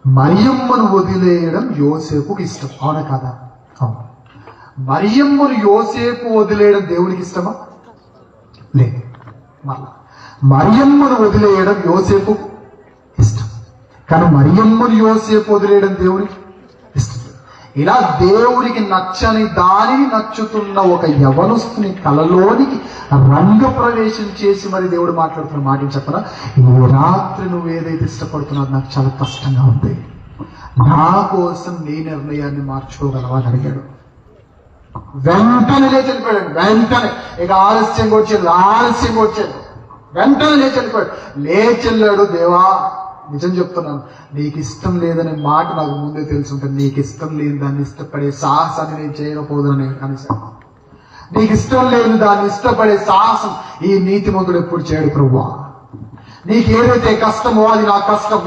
మరియమ్మను వదిలేయడం యోసేపుకి ఇష్టం, అవునా కాదా? అవును. మరియమ్మను యోసేపు వదిలేయడం దేవునికి ఇష్టమా? లేదు. మళ్ళా మరియమ్మను వదిలేయడం యోసేపు ఇష్టం, కానీ మరియమ్మను యోసేపు వదిలేయడం దేవునికి ఇష్టం. ఇలా దేవుడికి నచ్చని దానిని నచ్చుతున్న ఒక యవనస్తుని కలలోనికి రంగ ప్రవేశం చేసి మరి దేవుడు మాట్లాడుతున్న మాట చెప్పరా, ఈ రాత్రి నువ్వు ఏదైతే ఇష్టపడుతున్నావు నాకు చాలా కష్టంగా ఉంది, నా కోసం నీ నిర్ణయాన్ని మార్చుకోగలవా అని అడిగాడు. వెంటనే లేచి వెళ్ళిపోయాడు. వెంటనే ఇక ఆలస్యంగా వచ్చాడు. వెంటనే లేచి వెళ్ళాడు. దేవా, నిజం చెప్తున్నాను, నీకు ఇష్టం లేదనే మాట నాకు ముందే తెలుసుంటే నీకు ఇష్టం లేని దాన్ని ఇష్టపడే సాహసాన్ని నేను చేయకపోదునని కనీసం నీకు ఇష్టం లేని దాన్ని ఇష్టపడే సాహసం ఈ నీతిమంతుడు ఎప్పుడు చేయడు ప్రభువా. నీకు ఏదైతే కష్టమో అది నా కష్టం.